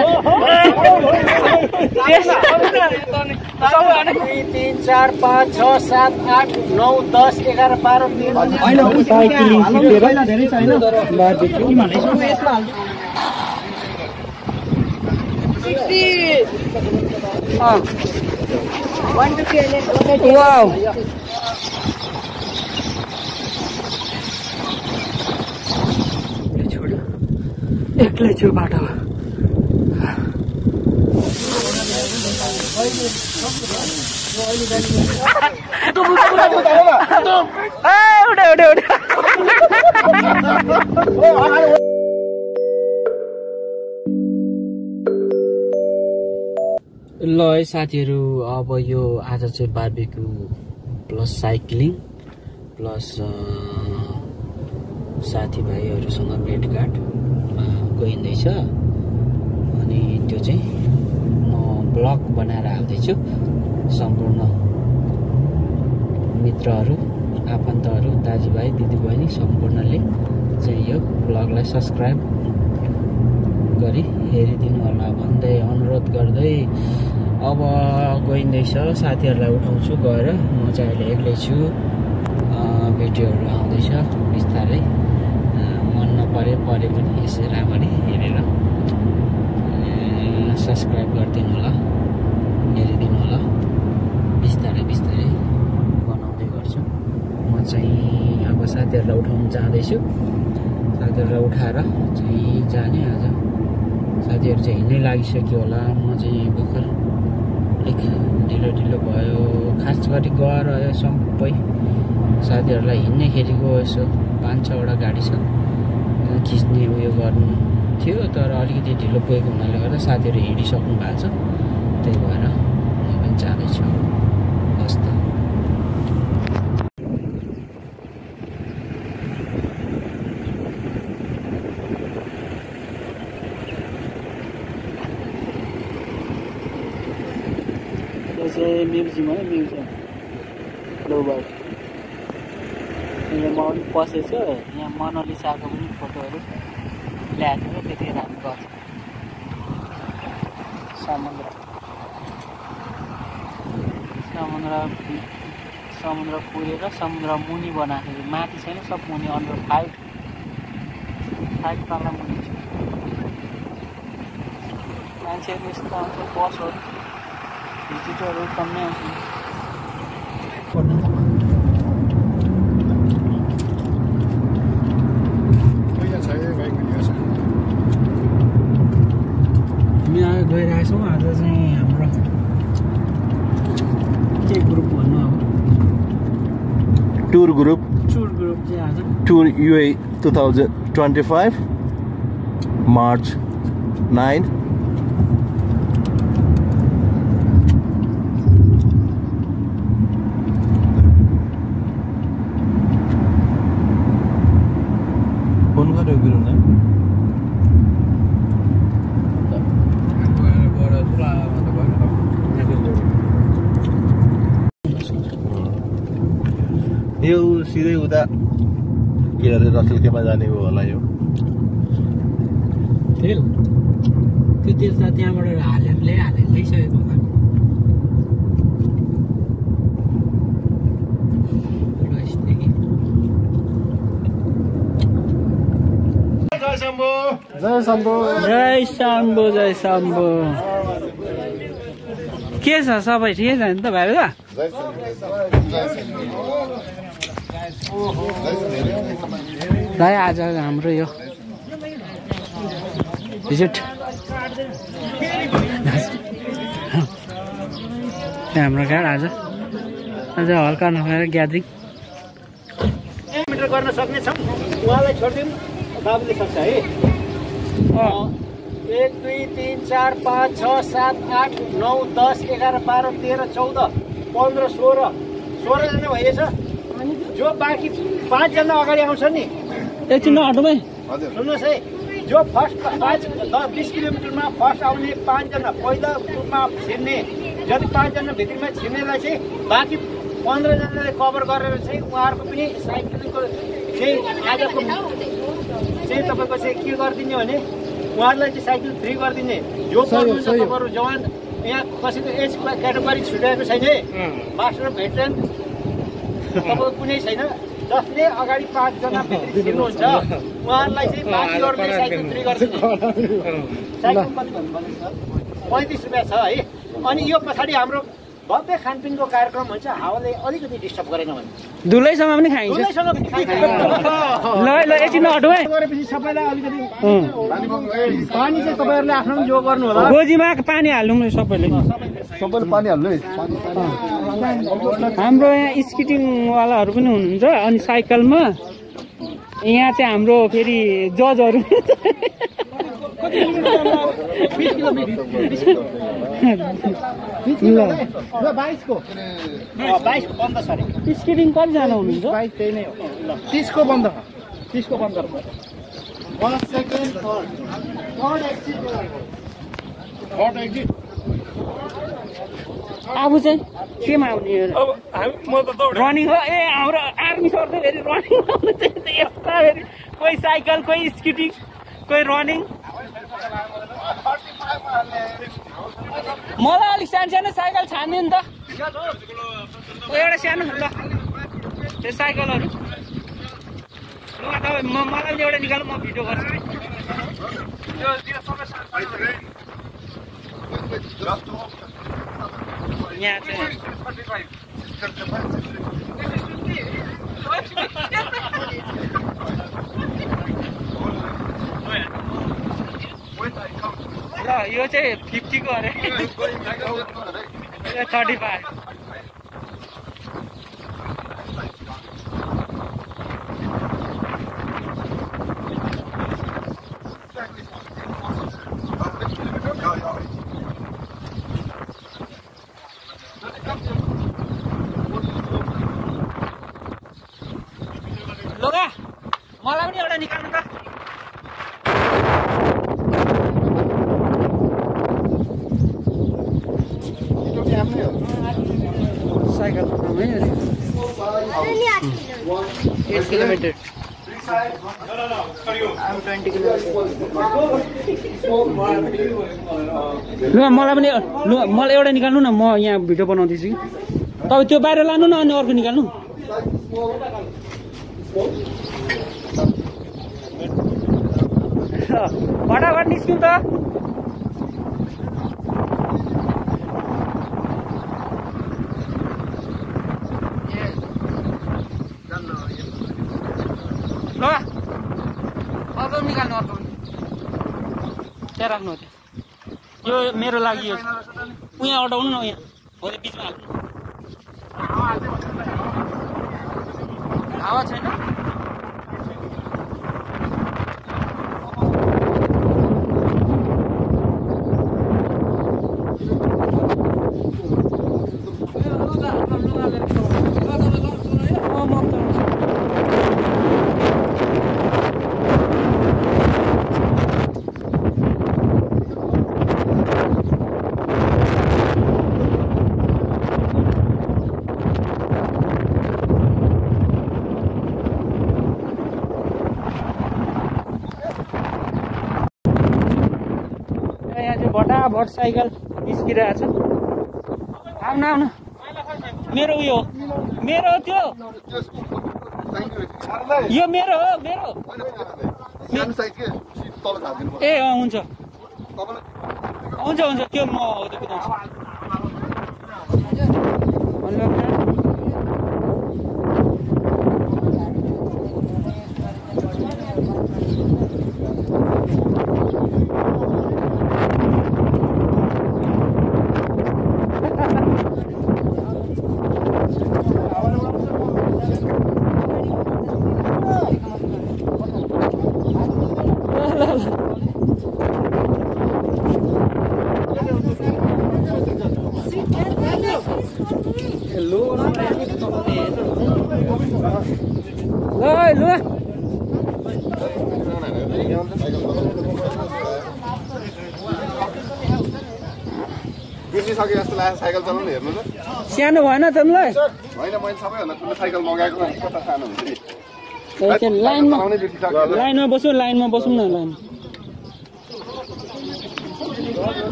3 4 5 6 7 8 9 10 11 12 wow छोड्यो एक्लै छु बाटोमा ल है साथीहरू अब यो आज चाहिँ बार्बेक्यू प्लस साइक्लिङ प्लस साथीभाइहरूसँग भेटघाटमा गइँदैछ अनि त्यो चाहिँ म ब्लग बनाएर हाल्दैछु सम्पूर्ण मित्रहरू आफन्तहरू दाजुभाइ दिदीबहिनी सम्पूर्णले चाहिँ यो ब्लगलाई सब्सक्राइब गरी हेरिदिनु होला भन्दै अनुरोध गर्दै अब गइँदैछ साथीहरूलाई उठाउँछु गएर म चाहिँ अहिले एक्लै छु भिडियोहरू आउँदैछ बिस्तारै मन नपरे पनि यसो राम्ररी हेरेर सब्सक्राइब गरिदिनु होला हेरिदिनु होला बिस्तारै बिस्तारै बनाउँदै गर्छु म चाहिँ अब साथीहरूलाई उठाउन जाँदैछु साथीहरूलाई उठाएर चाहिँ जाने आज साथीहरू चाहिँ हिँड्नै लागिसक्यो होला म चाहिँ भर्खर अलिक ढिलो भयो खास गरी गएर सबै साथीहरूलाई हिँड्नेखेरिको यसो 5-6 वटा गाडी छ खिच्ने उयो गर्नु थियो तर अलिकति ढिलो पुगेको हुनाले गर्दा साथीहरू हिँडिसक्नु भएको छ त्यही भएर म पनि जाँदैछु हस् त म्युजियम है म्युजियम लोबर यहाँ म अलिक पसेछु यहाँ मोनालिसाको पनि फोटोहरू ल्याएको थियो त्यतिखेर हामी गएको समुद्र पुरेर समुद्र मुनि बनाएको माथि छैन सब मुनि अन्डर 5 तल मुनि छ मान्छेहरू यस्तो आउँछ बसहरू भिजिटरहरू कमै आउँछ हामी गइरहेछौँ आज चाहिँ हाम्रो के ग्रुप भन्नु अब टुर ग्रुप चाहिँ आज टुर UAE 2025 March 9 यो सिधै उता के अरे रसल केमा जाने हो होला यो तेल त त्यहाँबाट हालेर ल्याइसकेको होला जय शम्भो के छ सबै ठिकै छ नि त भाइ भाइ आज हाम्रो यो भिजिट हाम्रो गाड आज हल्का नखाएर ग्यादरिङ मिटर गर्न सक्ने छौँ उहाँलाई छोडिदिउँ बाबुले सक्छ है 1 2 3 4 5 6 7 8 9 10 11 12 13 14 15 16 जना भइएछ जो बाँकी 5 जना अगाडि आउँछ नि एकछिन अटोमै सुन्नुहोस् है जो फर्स्ट 20 किलोमिटरमा फर्स्ट आउने 5 जना पहिलो ग्रुपमा छिर्ने जति 5 जना भित्रमा छिर्नेलाई चाहिँ बाँकी 15 जनाले कभर गरेर चाहिँ उहाँहरूको पनि साइक्लिङको चाहिँ आजको चाहिँ तपाईँको चाहिँ के गरिदिने भने उहाँहरूलाई चाहिँ साइकल फ्री गरिदिने जो गर्नुहुन्छ तपाईँहरू जवान यहाँ कसैको एज क्याटेगोरी छुट्याएको छैन मास्टर भेटरेन तपाईँको कुनै छैन जसले अगाडि 5 जना छिर्नुहुन्छ उहाँहरूलाई चाहिँ बाँकीहरूले साइकल फ्री गरिदिने साइकल कति भन्नुभयो सर 35 रुपियाँ छ है अनि यो पछाडि हाम्रो भव्य खानपिनको कार्यक्रम हुन्छ हावाले अलिकति डिस्टर्ब गरेन भने धुलैसँग पनि खाइन्छ ल एकछिन अटो है गरेपछि सबैलाई अलिकति पानी चाहिँ तपाईँहरूले आफ्नो जो गर्नु होला गोजीमा पानी हाल्नु सबैले पानी हाल्नु है हाम्रो यहाँ स्केटिङवालाहरू पनि हुनुहुन्छ अनि साइकलमा यहाँ चाहिँ हाम्रो फेरि जजहरू 20 को 22 को बन्द छ अरे स्केटिङ कतिजना हुनुहुन्छ 22 त्यही नै हो 30 को बन्द 30 को बन्द 1 सेकेन्ड थर्ड एक्सिट अब चाहिँ केमा आउने रनिङ हो ए हाम्रो आर्मी सर चाहिँ फेरि रनिङ आउनु चाहिँ यस्ता फेरि कोही साइकल कोही स्केटिङ कोही रनिङ मलाई अलिक सानो सानो साइकल छान्ने नि त एउटा सानो ल त्यो साइकलहरू ल तपाईँ मलाई पनि एउटा निकाल्नु म भिडियो गर्छु यहाँ चाहिँ ल यो चाहिँ 50 को अरे 35 लोगा मलाई पनि एउटा निकाल्नु त साइकल 8 किलोमिटर ल मलाई पनि ल मलाई एउटा निकाल्नु न म यहाँ भिडियो बनाउँदैछु कि तपाईँ त्यो बाहिर लानु न अनि अर्को निकाल्नु फटाफट निस्क्यौँ त ल अर्को निकाल्नु अर्को त्यहाँ राख्नु यो मेरो लागि यो उहाँ अटाउनु न यहाँ हो त्यो बिचमा हाल्नु हावा छैन भटाभट साइकल निस्किरहेछ आउन आउन मेरो उयो मेरो त्यो यो मेरो हो मेरो ए हुन्छ हुन्छ हुन्छ त्यो म कुदाउँछु साइकल चलाउनु हेर्नु त सानो भएन तिमीलाई होइन मैले सबैभन्दा ठुलो साइकल मगाएको कता सानो हुन्छ नि लाइनमा बसौँ लाइनमा बसौँ न लाइन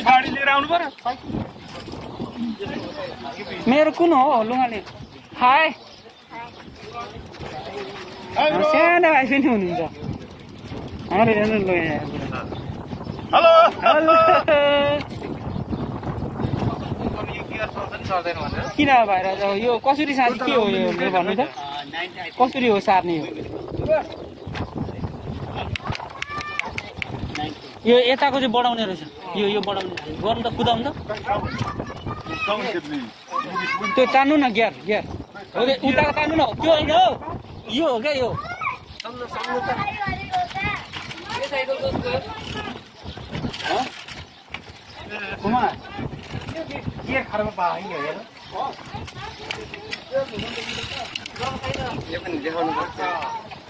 गाडी लिएर आउनु पर्यो मेरो कुन हो लुगाले हाय सानो भाइ पनि हुनुहुन्छ अरे हेर्नु ल हेलो हेलो किन भएर यो कसरी साथी के हो यो भन्नु त कसरी हो सार्ने यो यताको चाहिँ बढाउने रहेछ यो बढाउने गर्नु त कुदाउनु त त्यो तान्नु न गियर उताको तान्नु न त्यो होइन हौ यो हो क्या यो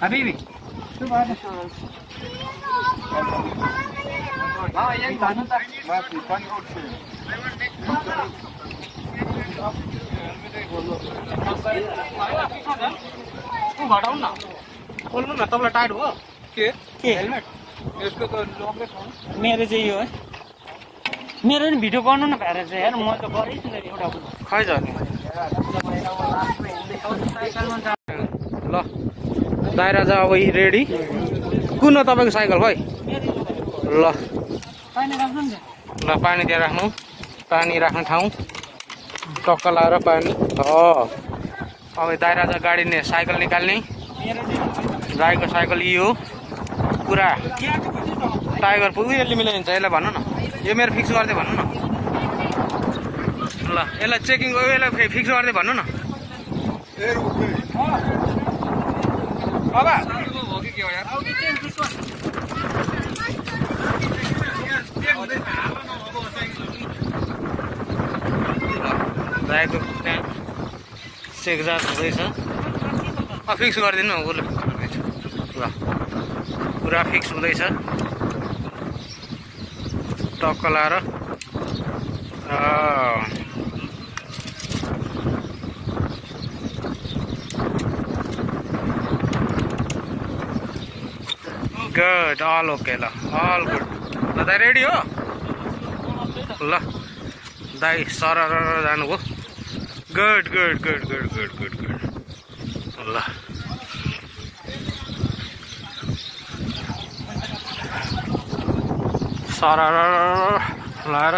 Habibi. घटाउनु न खोल्नु न तपाईँलाई टाइट हो के हेलमेट यसको त लम्बै छ मेरो चाहिँ यो है मेरो नि भिडियो गर्नु न भएर चाहिँ यार म त गरेछु नि एउटा खै झर्ने ल दाइरा जा अब रेडी कुन हो तपाईँको साइकल खै ल ल पानी त्यहाँ राख्नु पानी राख्ने ठाउँ टक्क लाएर पानी अब दाइरा जा गाडी ने साइकल निकाल्ने राईको साइकल यो पुरा टाइगर उयोले मिलाइदिन्छ यसलाई भन्नु न यो मेरो फिक्स गरिदियो भन्नु न ल यसलाई चेकिङ यसलाई फिक्स गरिदियो भन्नु न बाबा राईको चेकजात हुँदैछ फिक्स गरिदिनु उसले ल पुरा फिक्स हुँदैछ टक्क लाएर गुड अल ओके ल अल गुड ल दाइ रेडी हो ल दाइ सर जानुभयो good good good good good good good ल सर लाएर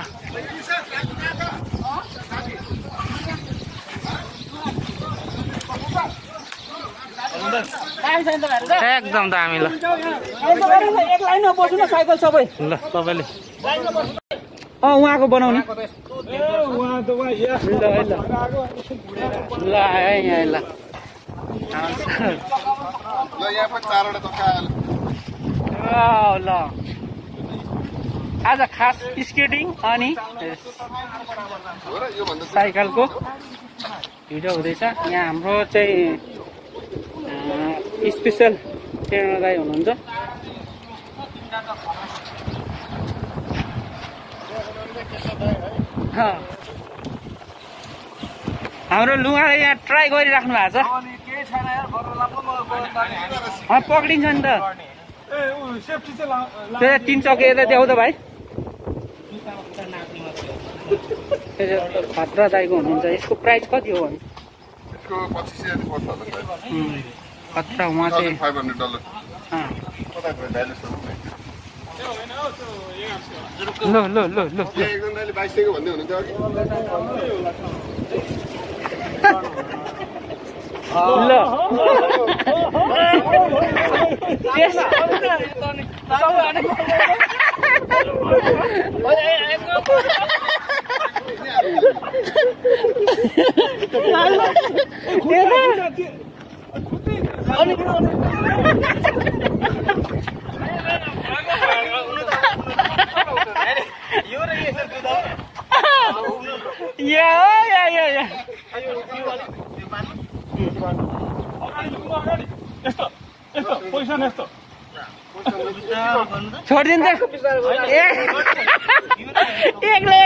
एकदम दामी ल एक लाइनमा बस्नु न साइकल सबै ल तपाईँले उहाँको बनाउने ल ल आज खास स्केटिङ अनि साइकलको भिडियो हुँदैछ यहाँ हाम्रो चाहिँ स्पेसल ट्रेनर दाइ हुनुहुन्छ हाम्रो लुगाले यहाँ ट्राई गरिराख्नु भएको छ पक्रिन्छ नि त त्यो 3 चक्के यता देऊ त भाइ खतरा दाइको हुनुहुन्छ यसको प्राइस कति हो भने खतरा उहाँ चाहिँ ल ल ल ल छोडिदिन्छ एक्लै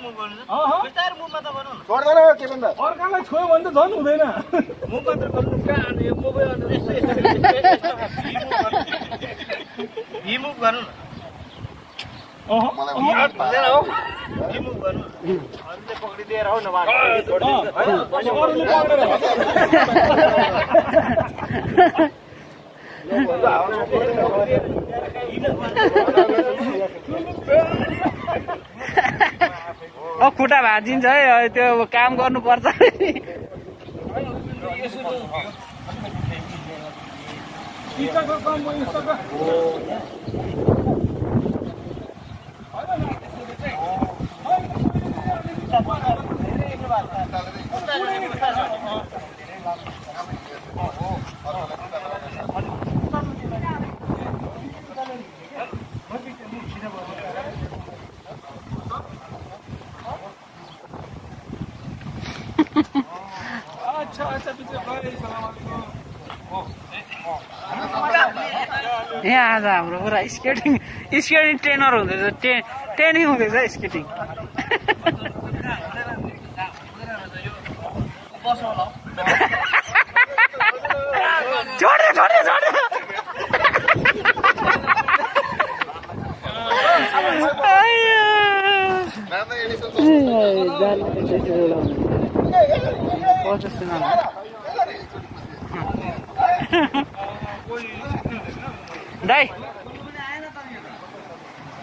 मुभ गर्नु अहँ बिस्तारै मुभमा त गर्नु न छोड्दैन के भन्दा अर्कालाई छोयो भने त झन् हुँदैन मुभ मात्र गर्नु कहाँ अनि यो मुभै अनि भी मुभ गर्नु न अहँ हुँदैन हौ भी मुभ गर्नु अरूले पक्रिदिएर हौ न अरूले पक्रेर खुट्टा भाँचिन्छ है त्यो काम गर्नुपर्छ यहाँ आज हाम्रो पुरा स्केटिङ ट्रेनर हुँदैछ ट्रेनिङ हुँदैछ स्केटिङ छोड्यो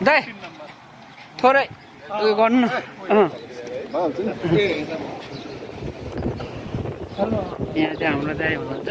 दाइ थोरै उयो गर्नु न यहाँ चाहिँ हाम्रो दाइ हुनुहुन्छ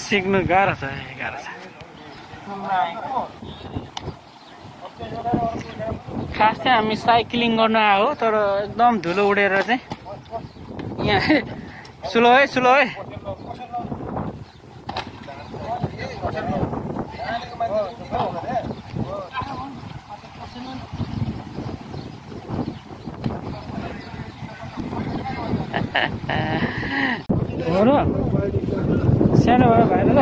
सिक्नु गाह्रो छ खास चाहिँ हामी साइक्लिङ गर्न आयो तर एकदम धुलो उडेर चाहिँ यहाँ स्लो है हो र सानो भयो भाइ ल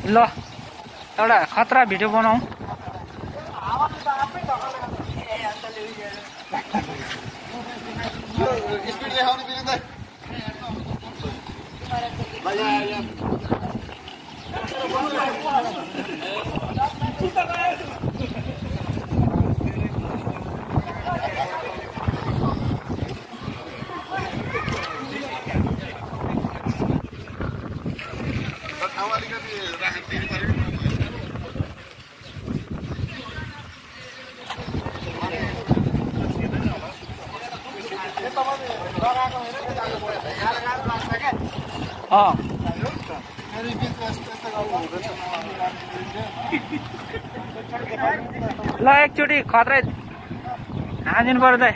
ल एउटा खतरा भिडियो बनाऊ ल एकचोटि खतरा हानिदिनु पर्यो दाइ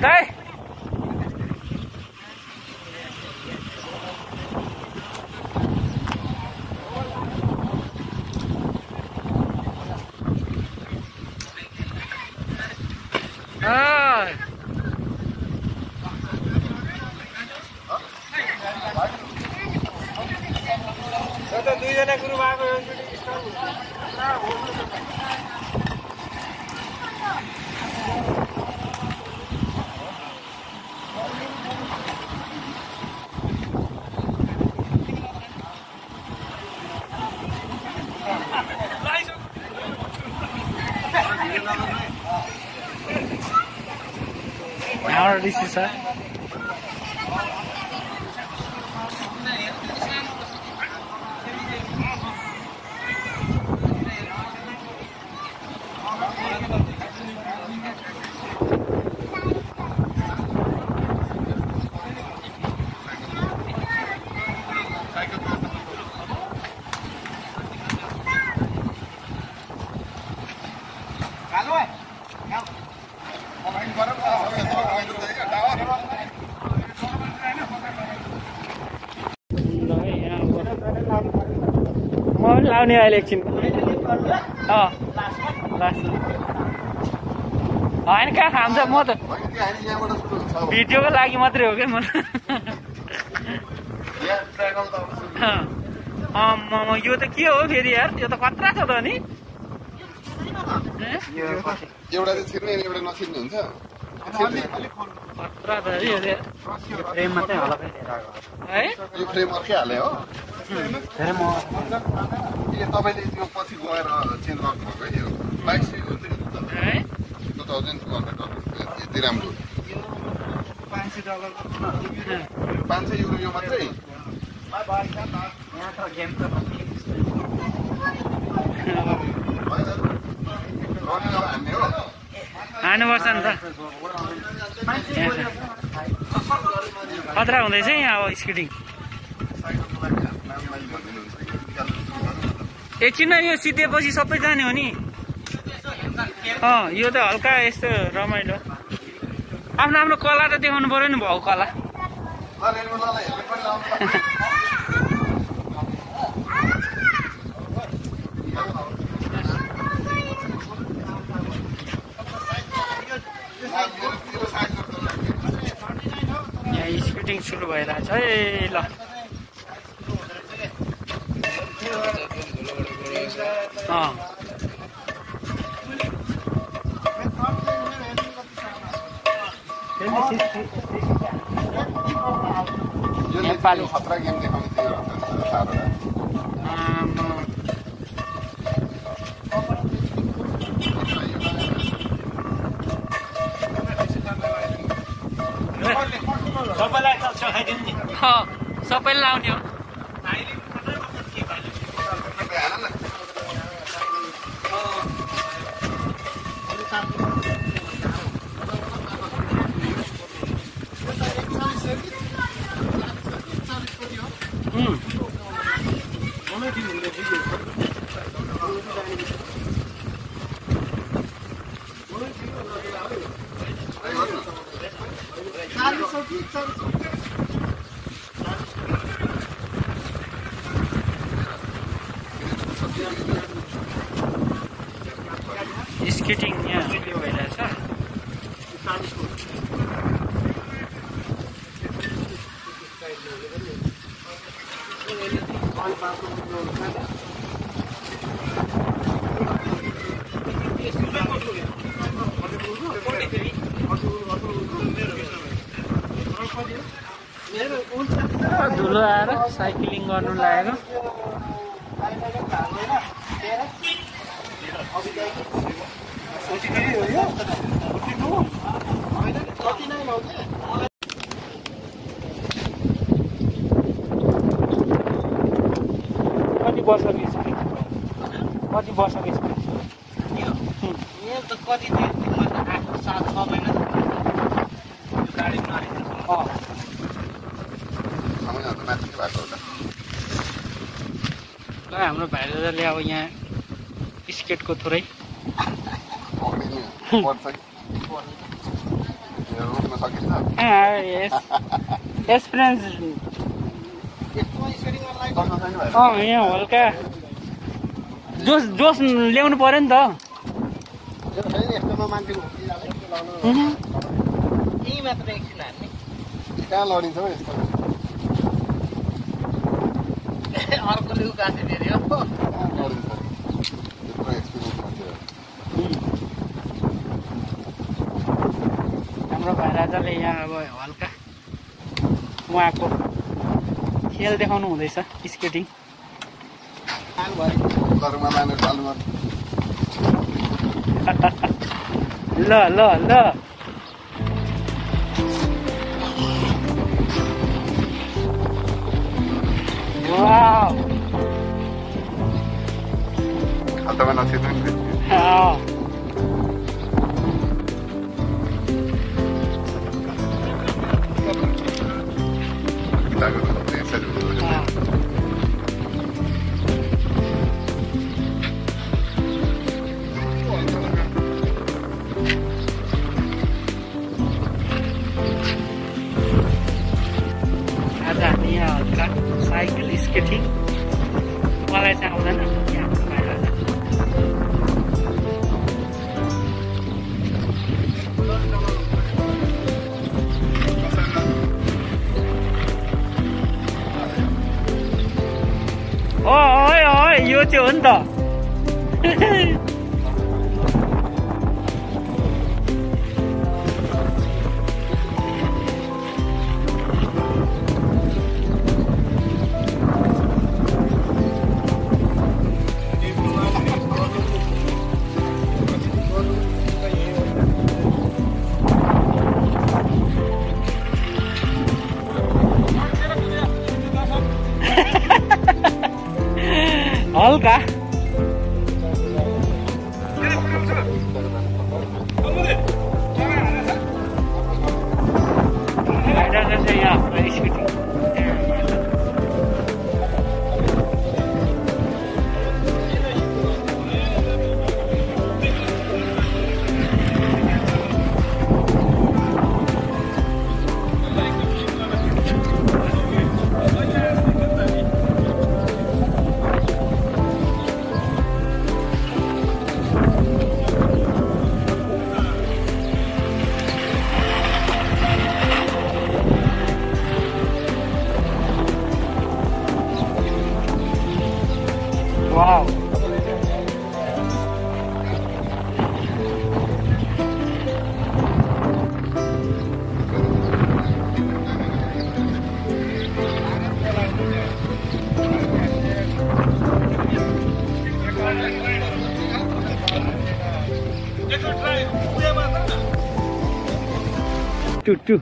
दाइ दुईजना गुरु भएको Now this is a लाउने अहिले एकछिन होइन कहाँ खान्छ म त भिडियोको लागि मात्रै हो क्या म यो त के हो फेरि यार यो त खतरा छ त नि एउटा चाहिँ छिर्ने एउटा नछिर्ने हुन्छ खतरा छ है फ्रेम मात्रै होला है यो फ्रेम अर्कै हाले हो तपाईँले त्यो पछि गएर चेन्ज गर्नुभएको है यो 2200 हो नि $2200 यति राम्रो $500 यो मात्रै हान्नुपर्छ नि त खतरा हुँदैछ यहाँ अब स्केटिङ एकछिन यो सिधेपछि सबै जाने हो नि यो त हल्का यस्तो रमाइलो आफ्नो आफ्नो कला त देखाउनु पर्यो नि भाउ कला यहाँ स्केटिङ सुरु भइरहेछ है ल नेपाली खतरा गेम देखाउने थियो सबैले लाउने हो स्केटिङ यहाँ उयो भइरहेछ धुलो आएर साइक्लिङ गर्नु लागेको कति वर्षको स्पिड कति वर्षको स्पिड यो त कति दिन 8-7-6 महिना गाडी ल हाम्रो भाइदादाले अब यहाँ स्केटको थोरै एक्सपिरियन्स यहाँ हल्का जोस ल्याउनु पर्यो नि त कहाँ लडिन्छ अर्कोले उकासे फेरि हो त्यत्रो एक्सपिरियन्स मान्छे हाम्रो भाइ राजाले यहाँ अब हल्का उहाँको खेल देखाउनु हुँदैछ स्केटिङ घरमा लाने चालुमा ल ल ल वाउ खातामा नछिर्नु नि आज हामी यहाँ हल्का साइकल स्केटिङ मलाई चाहिँ आउँदैन यहाँ बाहिर ओए यो चाहिँ हो नि त हल्का Wow. Two.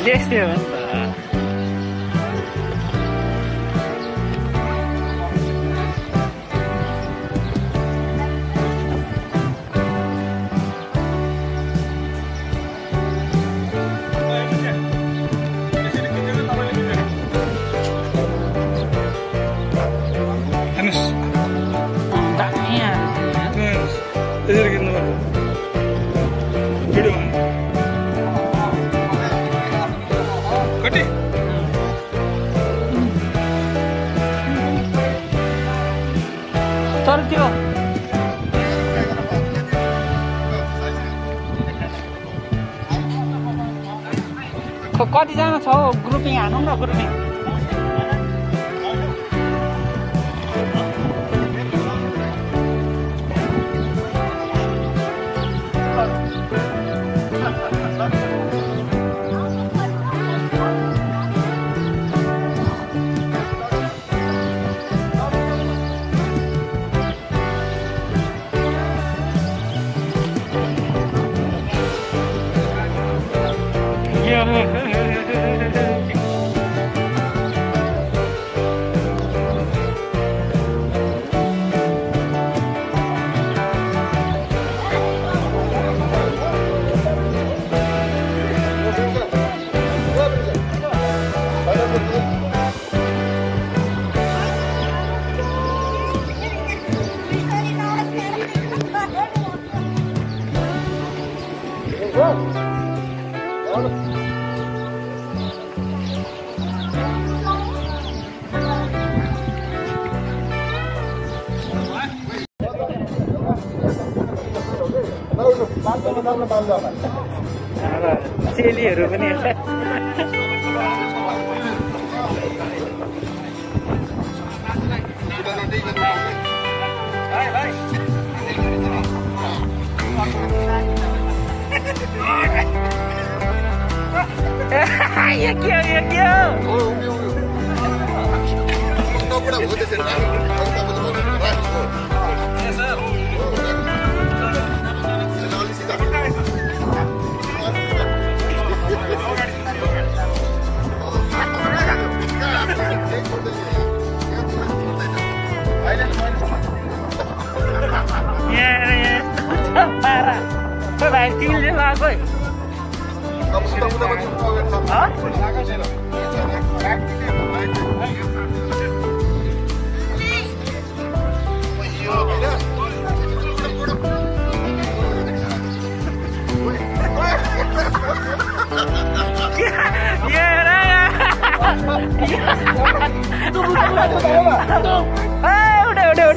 Yes, तर त्यो कतिजना छ हौ ग्रुपिङ हानौँ न ग्रुपिङ चेलीहरू पनि ये क्या parah. Kok baik cilik lah kowe. Hah? Udah.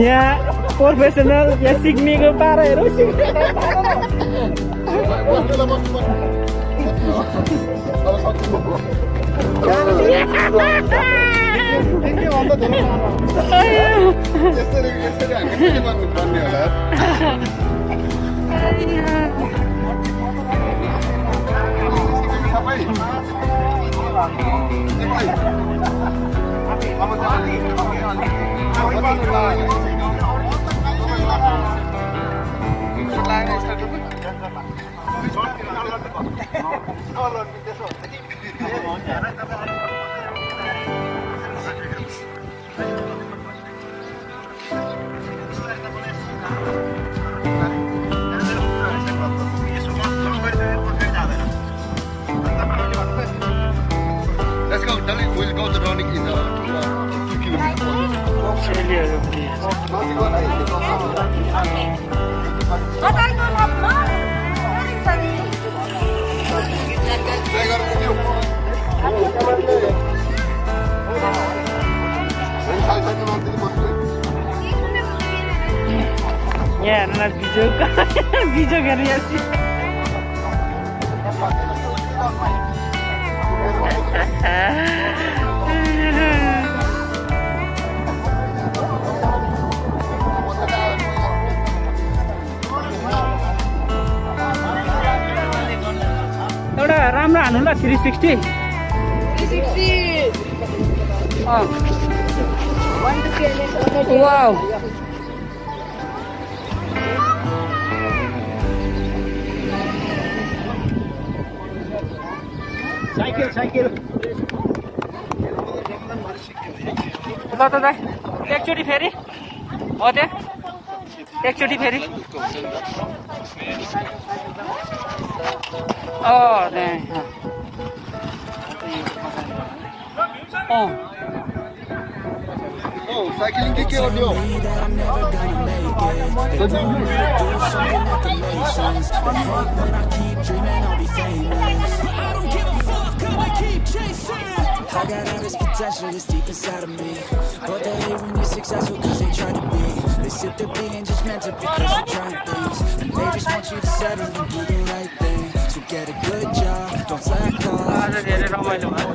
Ya, profesional ya signi ke para ya Let's go, Dali. We'll go to running in 2 kilometers. Ya, anak video karya sih. एउटा राम्रो हान्नु ल 360 wow cycle ल त दाइ एकचोटि फेरि हो त्यहाँ एकचोटि फेरि साइकिलिङ के गर्नु हो I got all this potential that's deep inside of me, but they hate when you're successful cause they try to be. They sit there being judgmental because you're trying things, and they just want you to settle and do the right thing. So get a good job, don't slack off,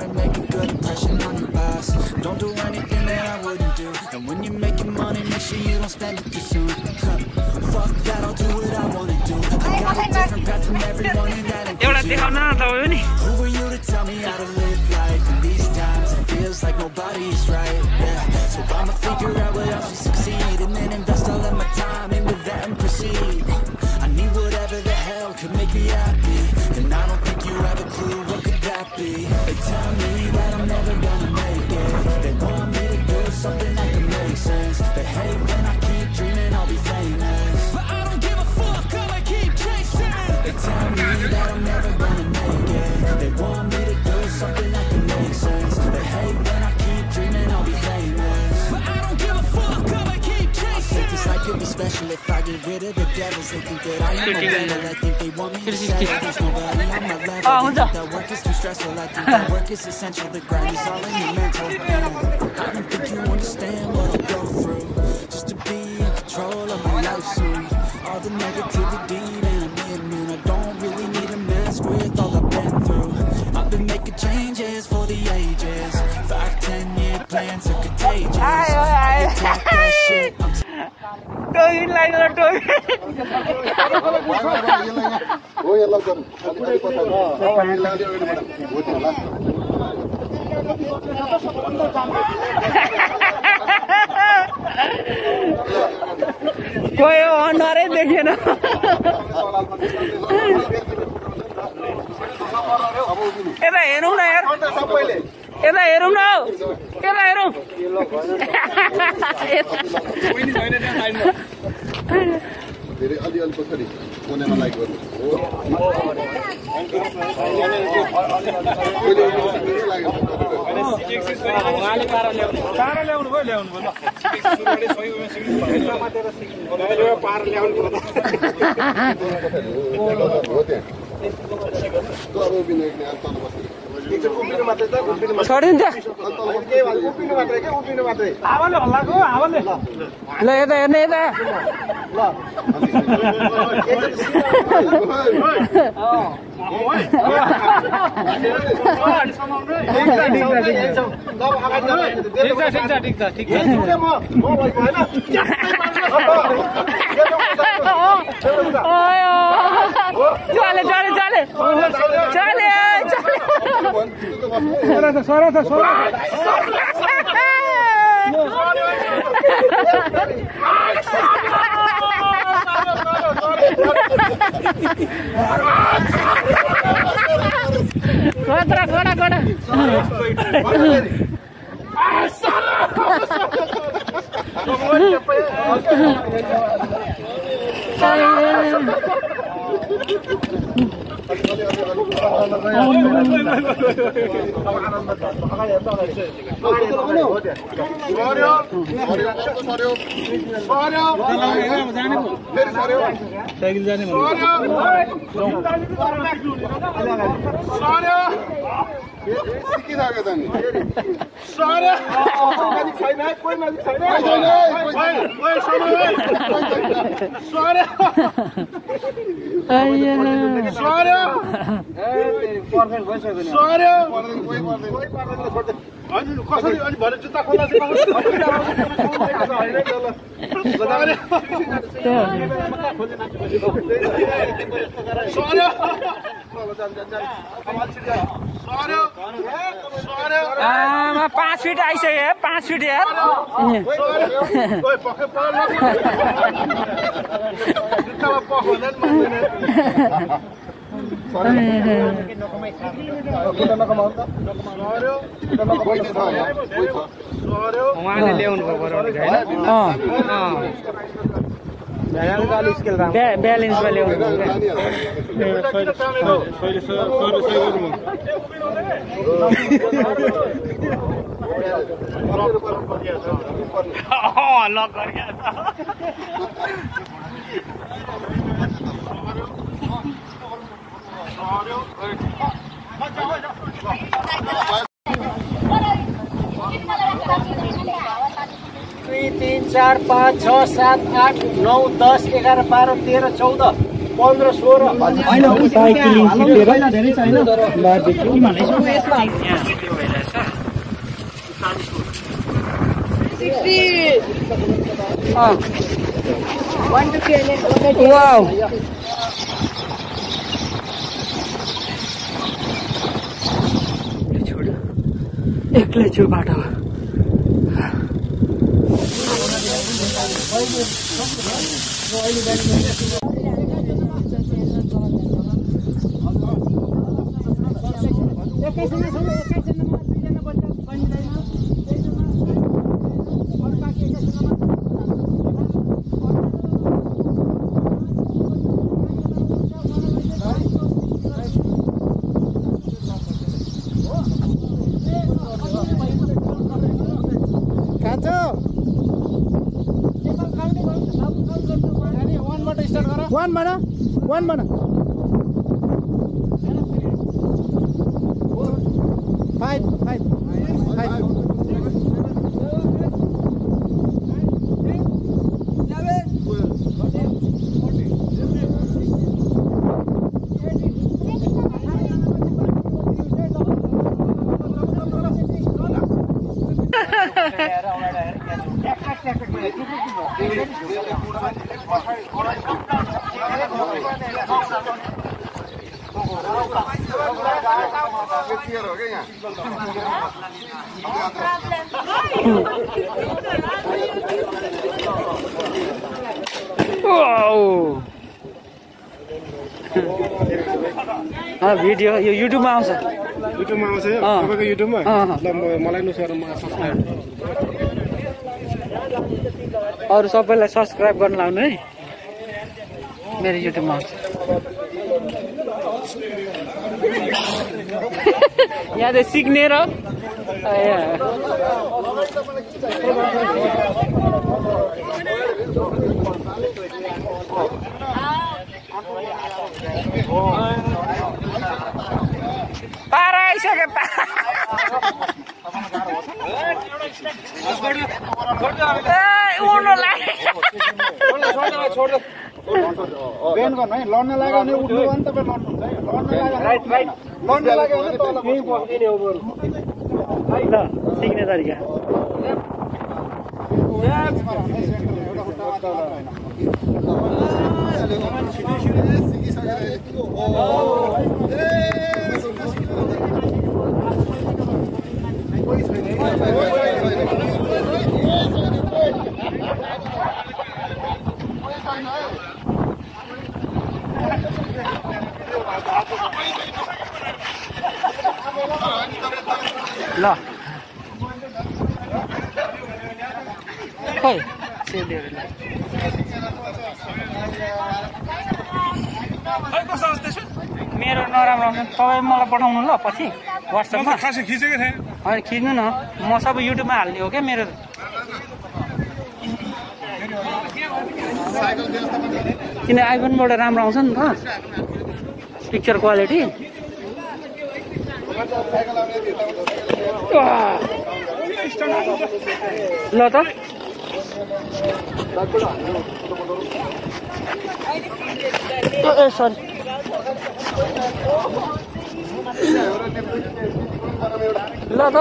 and make a good impression on your boss. Don't do anything that I wouldn't do, and when you're making money make sure you don't spend it too soon. Fuck that, I'll do what I wanna do. I got a different path from everyone and that includes you. Who are you to tell me how to live life? In these times it feels like nobody's right, yeah. So I'ma figure out what else to succeed, and then invest all of my time into that and proceed. I need whatever the hell could make me happy, and I don't think you have a clue what could that be. They tell me that I'm never gonna make it, they want me to do something that can make sense. They hate when I keep dreaming I'll be famous. get rid of the devils. They think that I am a vandal. I think they want me to settle. There's nobody on my level. They think that work is too stressful. I think that work is essential. The grind is all in your mental. I don't think you understand what I go through just to be in control of my life soon. All the negativity, man, I'm immune. I don't really need a mask with all I've been through. I've been making changes for the ages. 5-10-year plans are contagious. I attack that shit. कोही अनुहारै देखेन यता हेरौँ न यार यता हेरौँ न यता हेरौँ धेरै अलि पछाडि कोनेमा लाइक गर्नु उहाँले पारा ल्याउनु भयो ल्याउनु भयो पारा ल्याउनु छोडिन्छ हावाले हल्लाको हावाले ल यता हेर्ने यता कसरी अनि भरे जुत्ता खोल्दा आमा 5 फिट आइसक्यो 5 फिट यार उहाँले ल्याउनु भयो ब्यालेन्समा ल्याउनु दुई 3 4 5 6 7 8 9 10 11 12 13 14 15 16 साइक्लिङ सिकेर धेरै छैन वाउ एक्लै छु बाटोमा 1 भन 1 भन 5 भिडियो यो युट्युबमा आउँछ तपाईँको युट्युबमा ल मलाई नुसेर मलाई सब्स्क्राइब अरू सबैलाई सब्स्क्राइब गर्न लाउनु है मेरो युट्युबमा आउँछ यहाँ चाहिँ सिक्ने र पारा आइसक्यो बेन गर्नु है लड्न लाग्यो भने उठ्नु भने तपाईँ लड्नुहुन्छ है लड्न लाग्यो भने तल बस्दिने हो बरु ल सिक्ने तरिका ल खोइ मेरो नराम्रो आउँछ तपाईँ मलाई पठाउनु ल पछि वाट्सएपमा खिचेको थिएँ होइन खिच्नु न म सबै युट्युबमा हाल्ने हो क्या मेरो किन आइफोनबाट राम्रो आउँछ नि त पिक्चर क्वालिटी ल त ए सरी ल त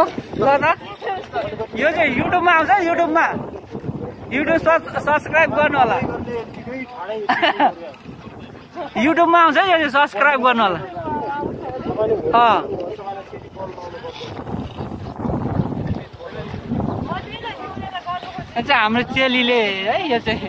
यो चाहिँ युट्युबमा आउँछ युट्युबमा युट्युब सब्सक्राइब गर्नु होला युट्युबमा आउँछ यो चाहिँ सब्सक्राइब गर्नु होला हाम्रो चेलीले है यो चाहिँ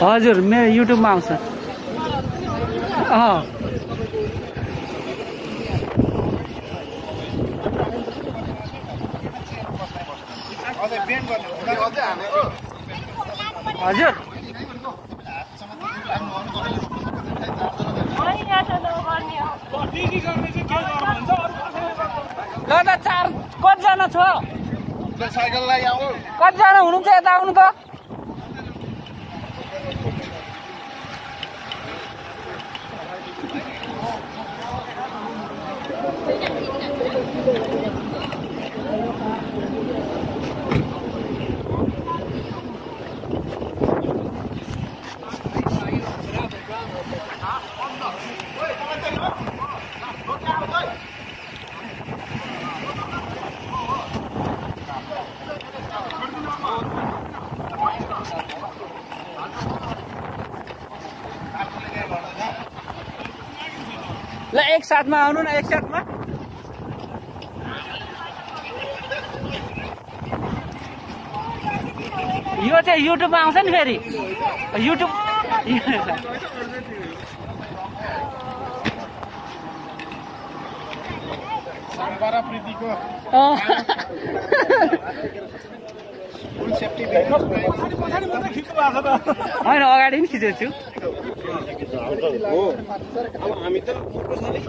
हजुर मेरो युट्युबमा आउँछ हजुर ल त 4 कतिजना छ कतिजना हुनुहुन्छ यता आउनु त ल एक साथमा आउनु न एक साथमा यो चाहिँ युट्युबमा आउँछ नि फेरि युट्युब फुल सेफ्टी पछाडि मात्रै खिच्नु भएको छ त होइन अगाडि नि खिचेको छु हो अब हामी त मोटो छ नि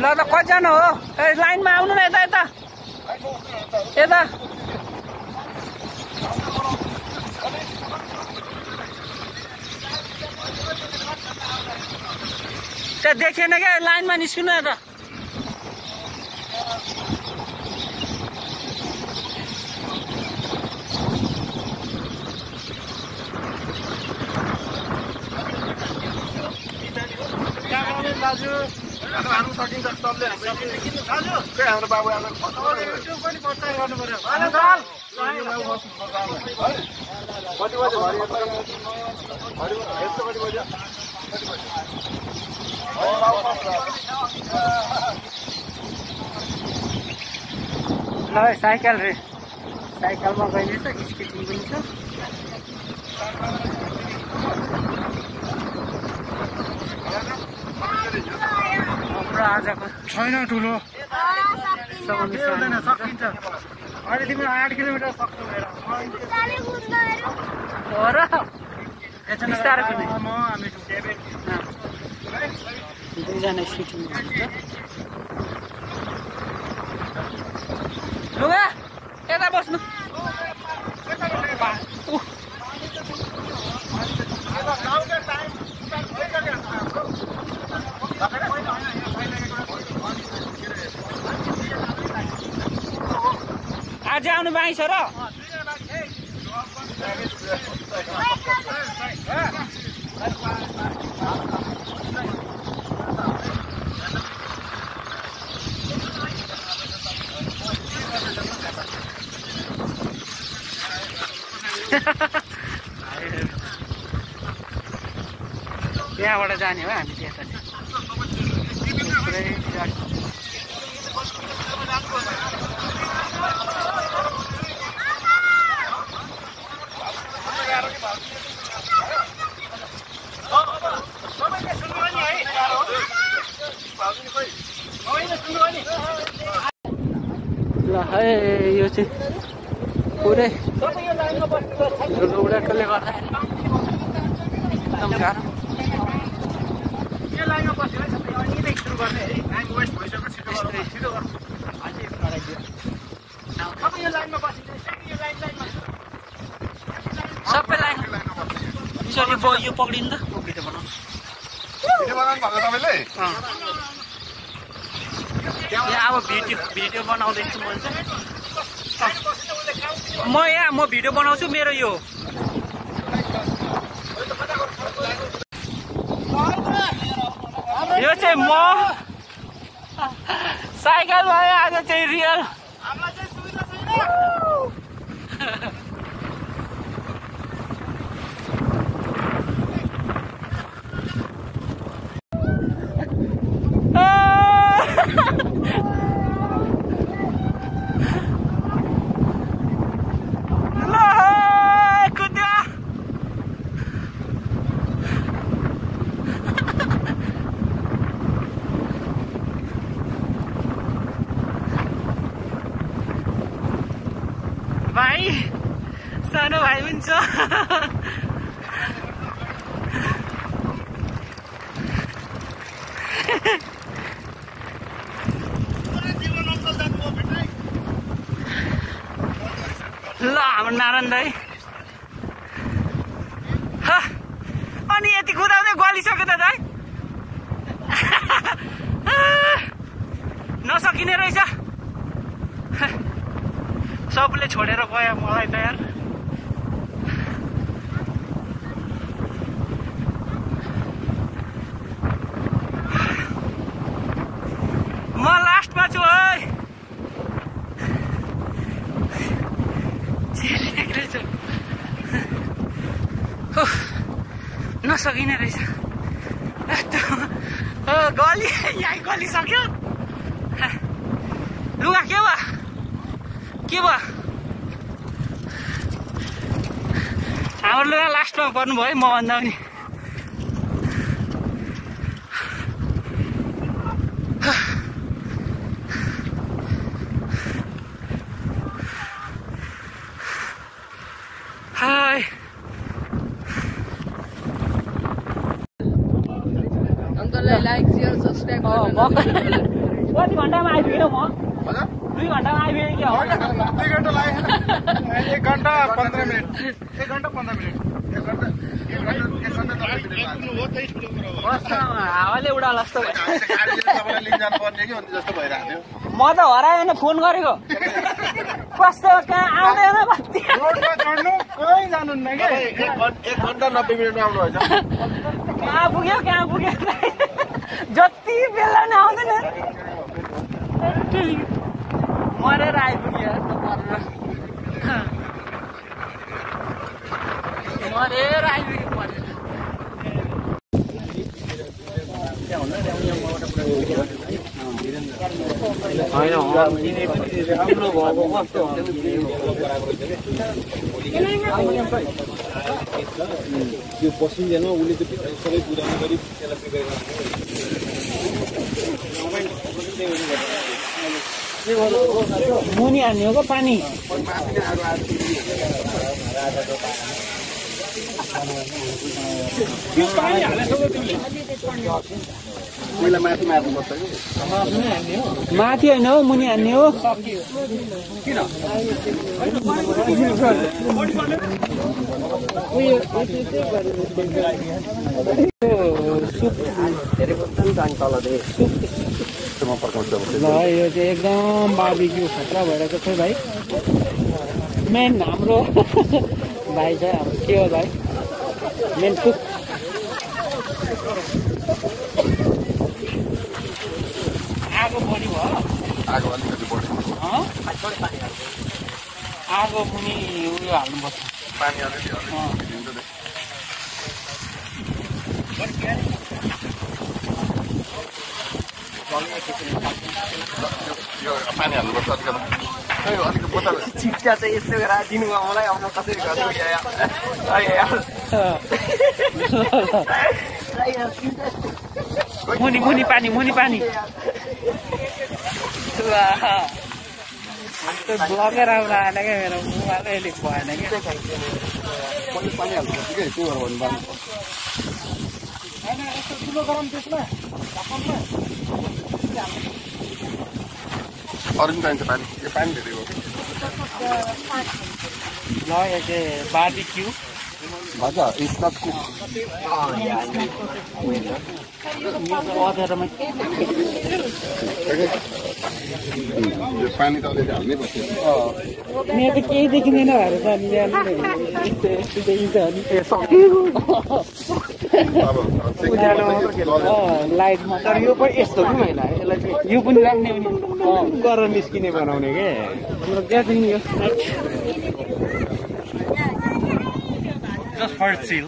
ल त कतिजना हो ए लाइनमा आउनु न यता यता यता त्यहाँ देखेन क्या लाइनमा निस्किनु यता दाजु हाल्नु सकिन्छ सबले दाजु के हाम्रो बाबु आमा त्यो पनि प्रचार गर्नु पर्यो कति बजे ल साइकल रे साइकलमा गइरहेछ स्केटिङ पनि छ हाम्रो आजको छैन ठुलो सकिन्छ अहिले तिमी 8 किलोमिटर सक्छौ हो र बिस्तारै पनि हामी दुईजना स्केटिङ गर्नुहुन्छ लुगा यता बस्नु आज आउनु बाँकी छ र त्यहाँबाट जाने हो हामी त्यता ल है यो चाहिँ पुरै रोडले गर्दाखेरि एकदम गाह्रो सबै लाइन यसरी यो पक्रिन्छ भिडियो बनाउँछु यहाँ अब भिडियो बनाउँदैछु म यहाँ म भिडियो बनाउँछु मेरो यो चाहिँ म साइकल भयो आज चाहिँ रियल भाइ सानो भाइ हुन्छ ल हाम्रो नारायण दाइ अनि यति कुदाउँदै गलिसक्यो त दाइ नसकिने रहेछ सबले छोडेर गयो मलाई त यार म लास्टमा छु है नसकिने रहेछ गली यहाँ गलिसक्यो लुगा के भयो के भयो हाम्रो लुगा लास्टमा पर्नुभयो है मभन्दा पनि हाय अंकललाई लाइक शेयर सब्स्क्राइब कति घन्टामा आइपुग्यो म 2 घन्टामा आइपुग्यो क्या 2 घन्टा लाग्यो 1 घन्टा 15 मिनट 1 घन्टा 15 मिनट हावाले उडाल जस्तो भयो जस्तो भइरहेको म त हराएन फोन गरेको कस्तो कहाँ आउँदैन बत्ती रोडमा चढ्नु कहीँ जानुहुन्न के 1 घन्टा 90 मिनटमा आउनु भएछ कहाँ पुग्यो जति बेला नै आउँदैन मरेर आइपुग्यो मरेर आइपुग्यो मरेर त्यो पसिँदैन उसले त सबै पुरानो गरी मुनि हान्ने हो पानी माथि होइन हौ मुनि हान्ने हो ल यो चाहिँ एकदम बार्बिक्यू खतरा भइरहेको छ भाइ मेन हाम्रो भाइ चाहिँ हाम्रो के हो भाइ मेन कुक आगो बढी भयो आगो मुनि उयो हाल्नुपर्छ पानी हाल्नुपर्छ अलिक बोतल चिट्टा चाहिँ यस्तो गरेर दिनु भयो मलाई अब कसरी गर्छु मुनि पानी ब्लगै राम्रो आएन क्या मेरो मोबाइल अलिक भएन क्या पानी हाल्नुपर्छ कि त्यो भएर भन्नु अरू पनि चाहिन्छ पानी यो पानी धेरै हो ल यो चाहिँ बार्बिक्यू भाजा इट्स नट कुक पानी त अलिअलि हाल्नै पर्छ मेरो त केही देखिँदैन भएर त लाइटमा तर यो पनि यस्तो कि महिला यसलाई यो पनि राख्ने गरेर निस्किने बनाउने के जस्ट फर चिल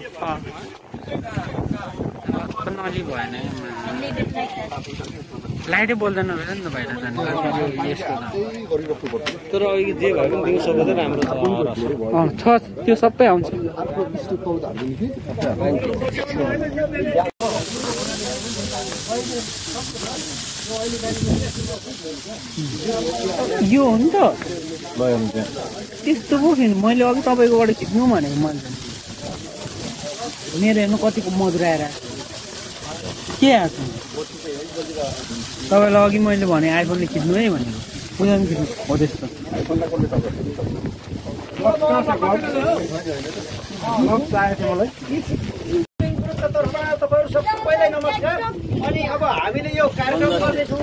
नली भएन लाइटै बोल्दैन रहेछ नि त बाहिर जानु यस्तो तर अहिले जे भए पनि दिउँसो त राम्रो छ त्यो सबै आउँछ यो हो नि त त्यस्तो पो फेरि मैले अघि तपाईँकोबाट खिच्नु भनेको मैले मेरो हेर्नु कतिको मधुर आएर के आएको तपाईँलाई अघि मैले भने आइफोनले खिच्नु है भनेको उनीहरू पनि खिच्नु हो त्यस्तो तपाईँहरू सबैलाई नमस्कार अनि अब हामीले यो कार्यक्रम गर्दैछौँ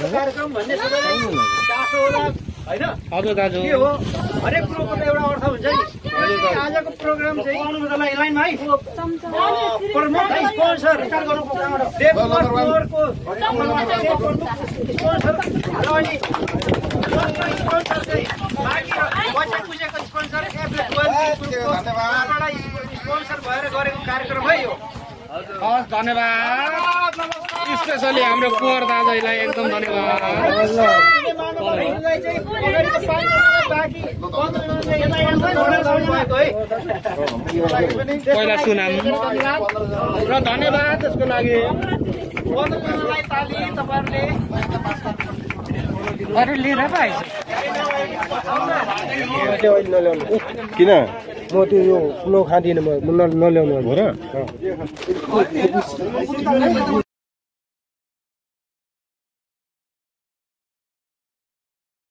कार्यक्रम भन्ने चासो होला होइन हजुर दाजु के हो हरेक कुरोको त एउटा अर्थ हुन्छ नि आजको प्रोग्राम चाहिँ लाइनमा है प्रमुख स्पोन्सर स्पोन्सर भएर गरेको कार्यक्रम है यो हस् धन्यवाद स्पेसली हाम्रो कुँवर दाजुलाई एकदम धन्यवाद यसलाई चाहिँ अगाडिको 5 जनालाई बाँकी 15 जना चाहिँ यता पहिला सुनाम र धन्यवाद त्यसको लागि 15 जनालाई ताली तपाईहरुले अरु लिएर पो किन म त्यो यो फ्लो खाँदिनँ म नल्याउनु हो र